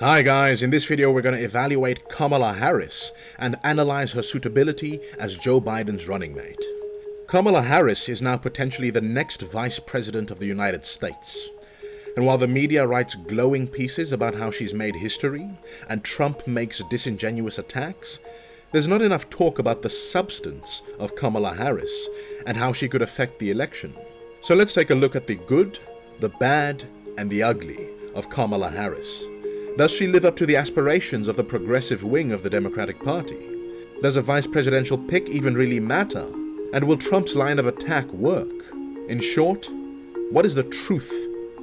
Hi guys, in this video we're going to evaluate Kamala Harris and analyze her suitability as Joe Biden's running mate. Kamala Harris is now potentially the next Vice President of the United States. And while the media writes glowing pieces about how she's made history and Trump makes disingenuous attacks, there's not enough talk about the substance of Kamala Harris and how she could affect the election. So let's take a look at the good, the bad, and the ugly of Kamala Harris. Does she live up to the aspirations of the progressive wing of the Democratic Party? Does a vice presidential pick even really matter? And will Trump's line of attack work? In short, what is the truth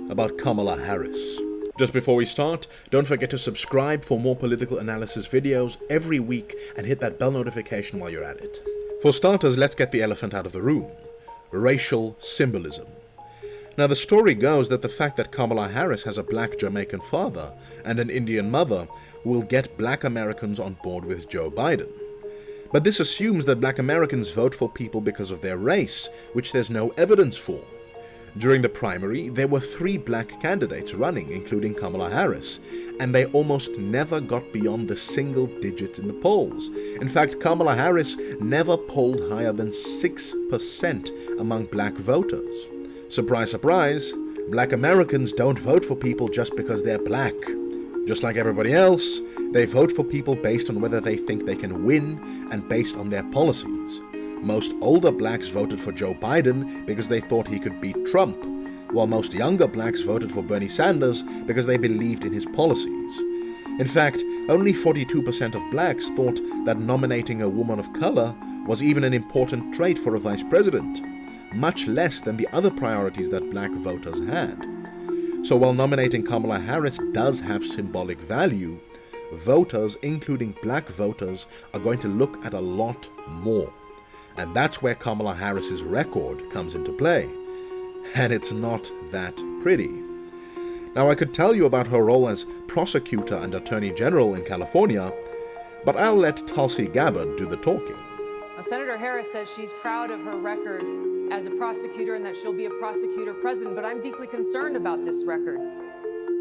about Kamala Harris? Just before we start, don't forget to subscribe for more political analysis videos every week and hit that bell notification while you're at it. For starters, let's get the elephant out of the room: racial symbolism. Now, the story goes that the fact that Kamala Harris has a black Jamaican father and an Indian mother will get black Americans on board with Joe Biden. But this assumes that black Americans vote for people because of their race, which there's no evidence for. During the primary, there were 3 black candidates running, including Kamala Harris, and they almost never got beyond the single digits in the polls. In fact, Kamala Harris never polled higher than 6% among black voters. Surprise, surprise, black Americans don't vote for people just because they're black. Just like everybody else, they vote for people based on whether they think they can win and based on their policies. Most older blacks voted for Joe Biden because they thought he could beat Trump, while most younger blacks voted for Bernie Sanders because they believed in his policies. In fact, only 42% of blacks thought that nominating a woman of color was even an important trait for a vice president, much less than the other priorities that black voters had. So while nominating Kamala Harris does have symbolic value, voters, including black voters, are going to look at a lot more. And that's where Kamala Harris's record comes into play. And it's not that pretty. Now, I could tell you about her role as prosecutor and attorney general in California, but I'll let Tulsi Gabbard do the talking. Now, Senator Harris says she's proud of her record as a prosecutor and that she'll be a prosecutor president, but I'm deeply concerned about this record.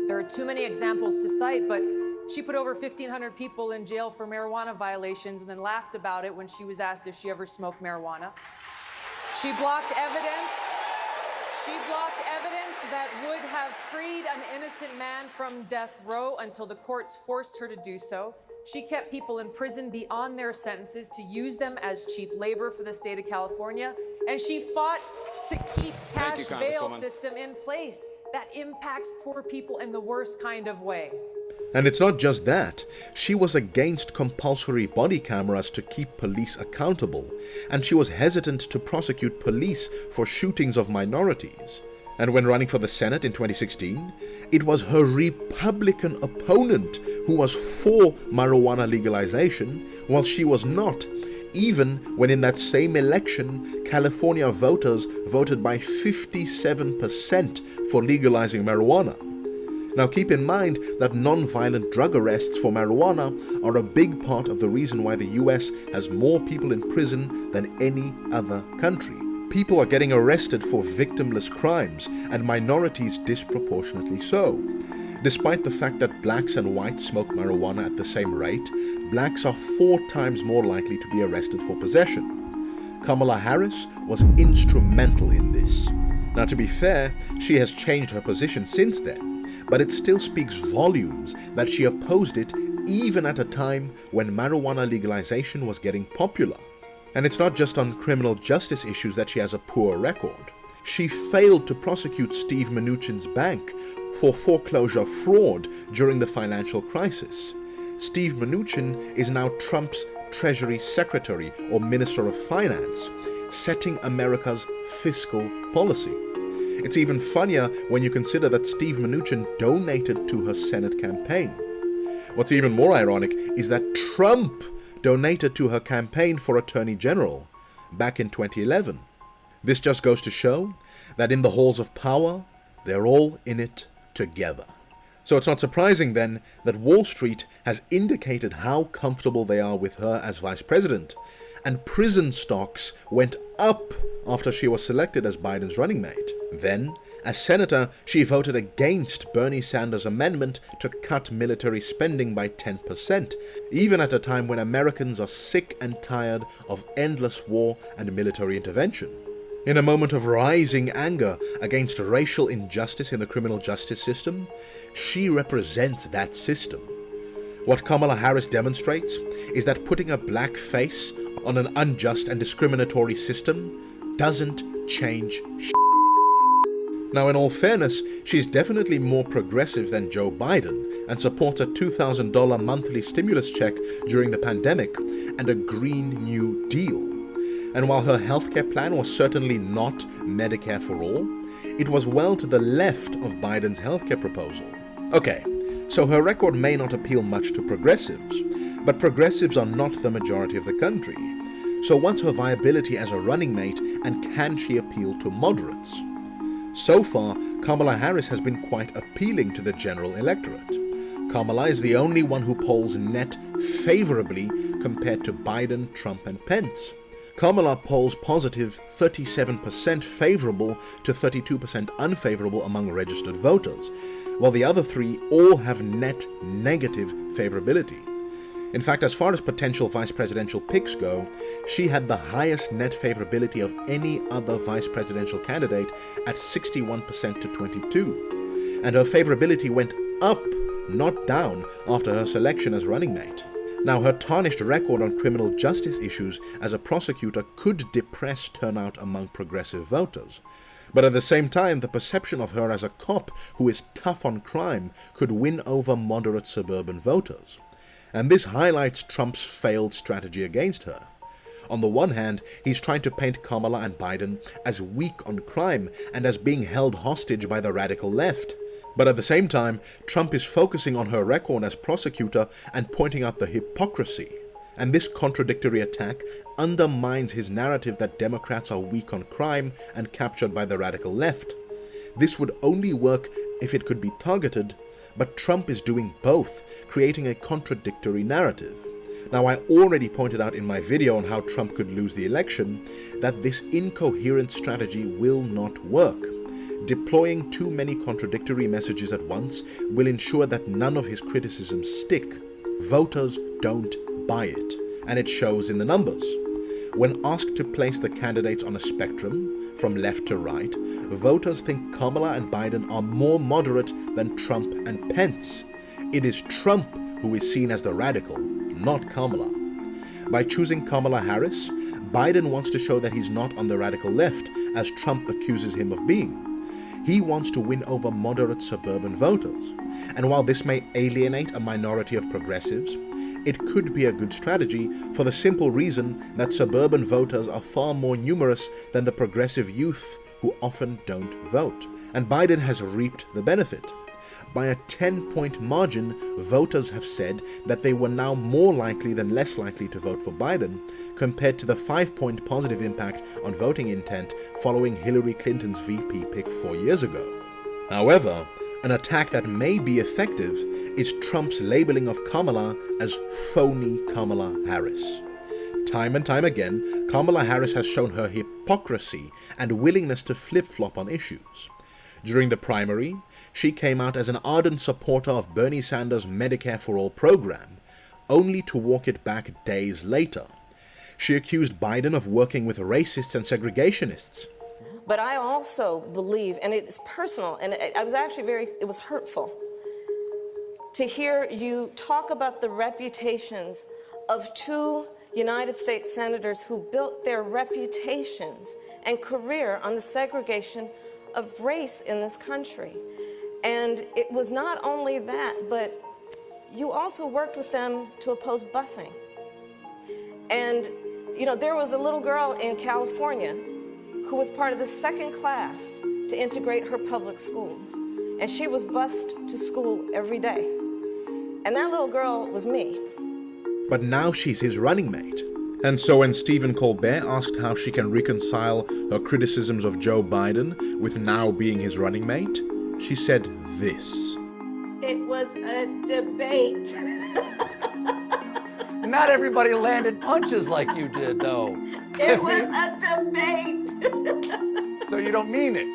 There are too many examples to cite, but she put over 1,500 people in jail for marijuana violations and then laughed about it when she was asked if she ever smoked marijuana. She blocked evidence. She blocked evidence that would have freed an innocent man from death row until the courts forced her to do so. She kept people in prison beyond their sentences to use them as cheap labor for the state of California. And she fought to keep cash bail system in place that impacts poor people in the worst kind of way. And it's not just that. She was against compulsory body cameras to keep police accountable, and she was hesitant to prosecute police for shootings of minorities. And when running for the Senate in 2016, it was her Republican opponent who was for marijuana legalization, while she was not, even when in that same election, California voters voted by 57% for legalizing marijuana. Now keep in mind that non-violent drug arrests for marijuana are a big part of the reason why the US has more people in prison than any other country. People are getting arrested for victimless crimes, and minorities disproportionately so. Despite the fact that blacks and whites smoke marijuana at the same rate, blacks are 4 times more likely to be arrested for possession. Kamala Harris was instrumental in this. Now, to be fair, she has changed her position since then, but it still speaks volumes that she opposed it even at a time when marijuana legalization was getting popular. And it's not just on criminal justice issues that she has a poor record. She failed to prosecute Steve Mnuchin's bank for foreclosure fraud during the financial crisis. Steve Mnuchin is now Trump's Treasury Secretary or Minister of Finance, setting America's fiscal policy. It's even funnier when you consider that Steve Mnuchin donated to her Senate campaign. What's even more ironic is that Trump donated to her campaign for Attorney General back in 2011. This just goes to show that in the halls of power, they're all in it together. So it's not surprising then that Wall Street has indicated how comfortable they are with her as vice president, and prison stocks went up after she was selected as Biden's running mate. Then, As senator, she voted against Bernie Sanders' amendment to cut military spending by 10%, even at a time when Americans are sick and tired of endless war and military intervention. In a moment of rising anger against racial injustice in the criminal justice system, she represents that system. What Kamala Harris demonstrates is that putting a black face on an unjust and discriminatory system doesn't change shit. Now, in all fairness, she's definitely more progressive than Joe Biden and supports a $2,000 monthly stimulus check during the pandemic and a Green New Deal. And while her healthcare plan was certainly not Medicare for all, it was well to the left of Biden's healthcare proposal. Okay, so her record may not appeal much to progressives, but progressives are not the majority of the country. So what's her viability as a running mate, and can she appeal to moderates? So far, Kamala Harris has been quite appealing to the general electorate. Kamala is the only one who polls net favorably compared to Biden, Trump, and Pence. Kamala polls positive 37% favorable to 32% unfavorable among registered voters, while the other three all have net negative favorability. In fact, as far as potential vice presidential picks go, she had the highest net favorability of any other vice presidential candidate at 61% to 22%, and her favorability went up, not down, after her selection as running mate. Now, her tarnished record on criminal justice issues as a prosecutor could depress turnout among progressive voters. But at the same time, the perception of her as a cop who is tough on crime could win over moderate suburban voters. And this highlights Trump's failed strategy against her. On the one hand, he's trying to paint Kamala and Biden as weak on crime and as being held hostage by the radical left. But at the same time, Trump is focusing on her record as prosecutor and pointing out the hypocrisy. And this contradictory attack undermines his narrative that Democrats are weak on crime and captured by the radical left. This would only work if it could be targeted, but Trump is doing both, creating a contradictory narrative. Now, I already pointed out in my video on how Trump could lose the election that this incoherent strategy will not work. Deploying too many contradictory messages at once will ensure that none of his criticisms stick. Voters don't buy it, and it shows in the numbers. When asked to place the candidates on a spectrum, from left to right, voters think Kamala and Biden are more moderate than Trump and Pence. It is Trump who is seen as the radical, not Kamala. By choosing Kamala Harris, Biden wants to show that he's not on the radical left, as Trump accuses him of being. He wants to win over moderate suburban voters. And while this may alienate a minority of progressives, it could be a good strategy for the simple reason that suburban voters are far more numerous than the progressive youth who often don't vote. And Biden has reaped the benefit. By a 10-point margin, voters have said that they were now more likely than less likely to vote for Biden, compared to the 5-point positive impact on voting intent following Hillary Clinton's VP pick 4 years ago. However, an attack that may be effective is Trump's labeling of Kamala as phony Kamala Harris. Time and time again, Kamala Harris has shown her hypocrisy and willingness to flip-flop on issues. During the primary, she came out as an ardent supporter of Bernie Sanders' Medicare for All program, only to walk it back days later. She accused Biden of working with racists and segregationists. But I also believe, and it's personal, and it was hurtful to hear you talk about the reputations of two United States senators who built their reputations and career on the segregation of race in this country. And it was not only that, but you also worked with them to oppose busing. And, you know, there was a little girl in California who was part of the second class to integrate her public schools. And she was bused to school every day. And that little girl was me. But now she's his running mate. And so when Stephen Colbert asked how she can reconcile her criticisms of Joe Biden with now being his running mate, she said this. It was a debate. Not everybody landed punches like you did, though. It was a debate. So you don't mean it?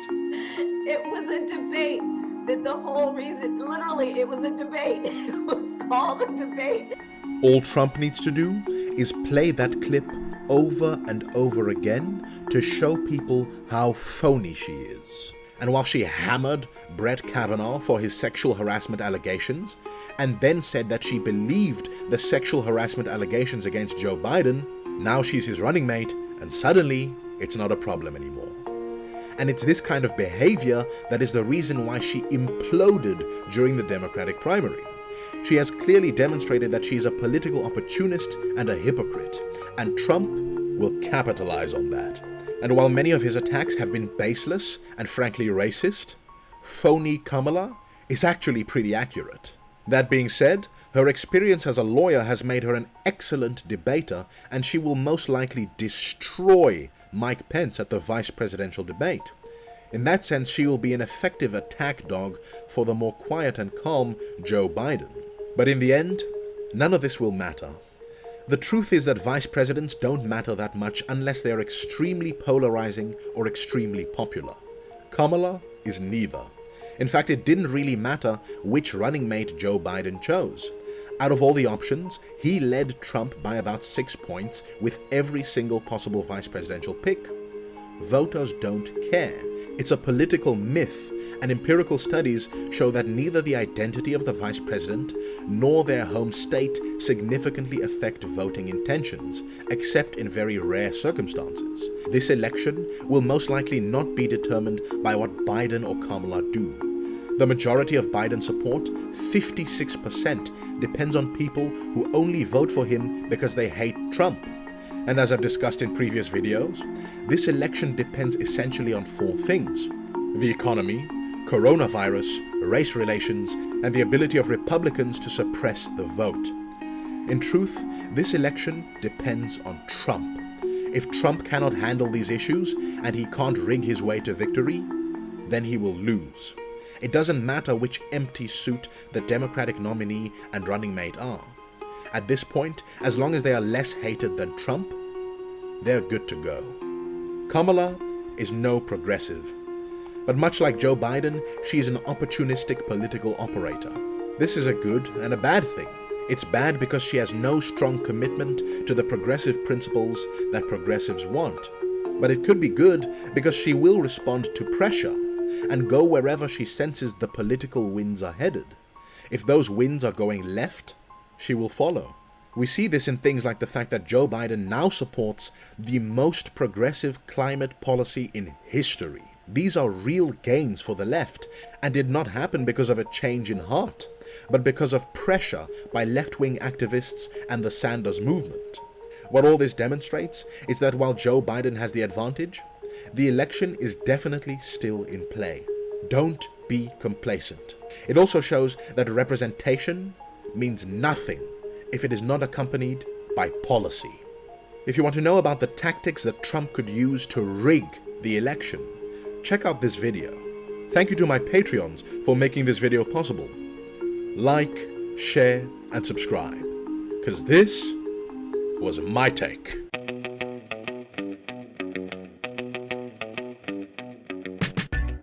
It was a debate that the whole reason, literally, it was a debate. It was called a debate. All Trump needs to do is play that clip over and over again to show people how phony she is. And while she hammered Brett Kavanaugh for his sexual harassment allegations, and then said that she believed the sexual harassment allegations against Joe Biden, now she's his running mate, and suddenly it's not a problem anymore. And it's this kind of behavior that is the reason why she imploded during the Democratic primary. She has clearly demonstrated that she is a political opportunist and a hypocrite, and Trump will capitalize on that. And while many of his attacks have been baseless and frankly racist, phony Kamala is actually pretty accurate. That being said, her experience as a lawyer has made her an excellent debater, and she will most likely destroy Mike Pence at the vice presidential debate. In that sense, she will be an effective attack dog for the more quiet and calm Joe Biden. But in the end, none of this will matter. The truth is that vice presidents don't matter that much unless they are extremely polarizing or extremely popular. Kamala is neither. In fact, it didn't really matter which running mate Joe Biden chose. Out of all the options, he led Trump by about 6 points with every single possible vice presidential pick. Voters don't care. It's a political myth, and empirical studies show that neither the identity of the vice president nor their home state significantly affect voting intentions, except in very rare circumstances. This election will most likely not be determined by what Biden or Kamala do. The majority of Biden support, 56%, depends on people who only vote for him because they hate Trump. And as I've discussed in previous videos, this election depends essentially on 4 things: the economy, coronavirus, race relations, and the ability of Republicans to suppress the vote. In truth, this election depends on Trump. If Trump cannot handle these issues and he can't rig his way to victory, then he will lose. It doesn't matter which empty suit the Democratic nominee and running mate are. At this point, as long as they are less hated than Trump, they're good to go. Kamala is no progressive. But much like Joe Biden, she is an opportunistic political operator. This is a good and a bad thing. It's bad because she has no strong commitment to the progressive principles that progressives want. But it could be good because she will respond to pressure and go wherever she senses the political winds are headed. If those winds are going left, she will follow. We see this in things like the fact that Joe Biden now supports the most progressive climate policy in history. These are real gains for the left, and did not happen because of a change in heart, but because of pressure by left-wing activists and the Sanders movement. What all this demonstrates is that while Joe Biden has the advantage, the election is definitely still in play. Don't be complacent. It also shows that representation means nothing if it is not accompanied by policy. If you want to know about the tactics that Trump could use to rig the election, check out this video. Thank you to my Patreons for making this video possible. Like, share, and subscribe, because this was my take.